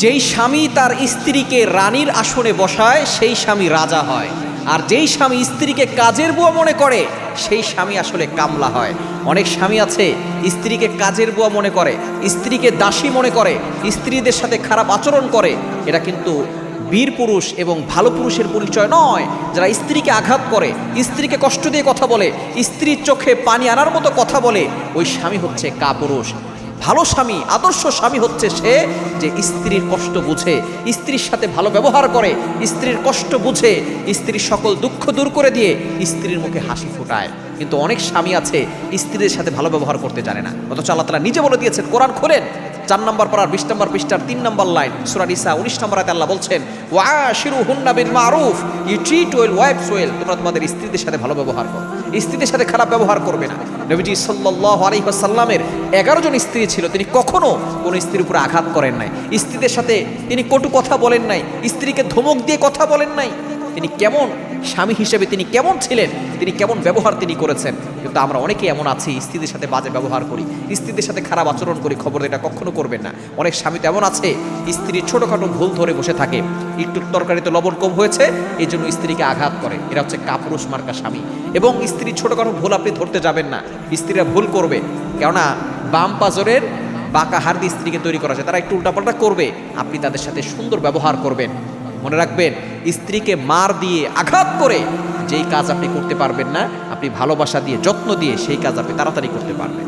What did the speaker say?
যেই স্বামী তার স্ত্রীকে রানীর আসনে বসায় সেই স্বামী রাজা হয়, আর যেই স্বামী স্ত্রীকে কাজের বুয়া মনে করে সেই স্বামী আসলে কামলা হয়। অনেক স্বামী আছে স্ত্রীকে কাজের বুয়া মনে করে, স্ত্রীকে দাসী মনে করে, স্ত্রীদের সাথে খারাপ আচরণ করে। এটা কিন্তু বীর পুরুষ এবং ভালো পুরুষের পরিচয় নয়। যারা স্ত্রীকে আঘাত করে, স্ত্রীকে কষ্ট দিয়ে কথা বলে, স্ত্রীর চোখে পানি আনার মতো কথা বলে, ওই স্বামী হচ্ছে কাপুরুষ। ভালো স্বামী, আদর্শ স্বামী হচ্ছে সে যে স্ত্রীর কষ্ট বুঝে, স্ত্রীর সাথে ভালো ব্যবহার করে, স্ত্রীর কষ্ট বুঝে, স্ত্রীর সকল দুঃখ দূর করে দিয়ে স্ত্রীর মুখে হাসি ফোটায়। কিন্তু অনেক স্বামী আছে স্ত্রীদের সাথে ভালো ব্যবহার করতে জানে না, অথচ আল্লাহ তাআলা নিজে বলে দিয়েছেন। কোরআন খোলেন 4 নম্বর পারার 20 নম্বর পৃষ্ঠার 3 নম্বর লাইন, সূরা নিসা 19 নম্বর আয়াতে আল্লাহ বলছেন, ওয়াশিরুহুন্না বিল মারুফ, you treat well wives well. তোমরা তোমাদের স্ত্রীদের সাথে ভালো ব্যবহার করো, স্ত্রীদের সাথে খারাপ ব্যবহার করবে না। নবীজি সাল্লাল্লাহু আলাইহি ওয়াসাল্লামের 11 জন স্ত্রী ছিল, তিনি কখনো কোনো স্ত্রীর উপর আঘাত করেন নাই, স্ত্রীদের সাথে তিনি কটু কথা বলেন নাই, স্ত্রীকে ধমক দিয়ে কথা বলেন নাই। তিনি কেমন স্বামী হিসেবে তিনি কেমন ছিলেন, তিনি কেমন ব্যবহার তিনি করেছেন। কিন্তু আমরা অনেকেই এমন আছি স্ত্রীদের সাথে বাজে ব্যবহার করি, স্ত্রীদের সাথে খারাপ আচরণ করি। খবর এটা কখনো করবেন না। অনেক স্বামী তো এমন আছে স্ত্রীর ছোটোখাটো ভুল ধরে বসে থাকে, একটু তরকারিতে লবণ কম হয়েছে এই জন্য স্ত্রীকে আঘাত করে। এরা হচ্ছে কাপুরুষ মার্কা স্বামী। এবং স্ত্রীর ছোটোখাটো ভুল আপনি ধরতে যাবেন না, স্ত্রীরা ভুল করবে, কেননা বাম পাজরের বাঁকা হাড় দিয়ে স্ত্রীকে তৈরি করা যায়, তারা একটু উল্টাপাল্টা করবে। আপনি তাদের সাথে সুন্দর ব্যবহার করবেন। মনে রাখবেন, স্ত্রীকে মার দিয়ে আঘাত করে যেই কাজ আপনি করতে পারবেন না, আপনি ভালোবাসা দিয়ে যত্ন দিয়ে সেই কাজ আপনি তাড়াতাড়ি করতে পারবেন।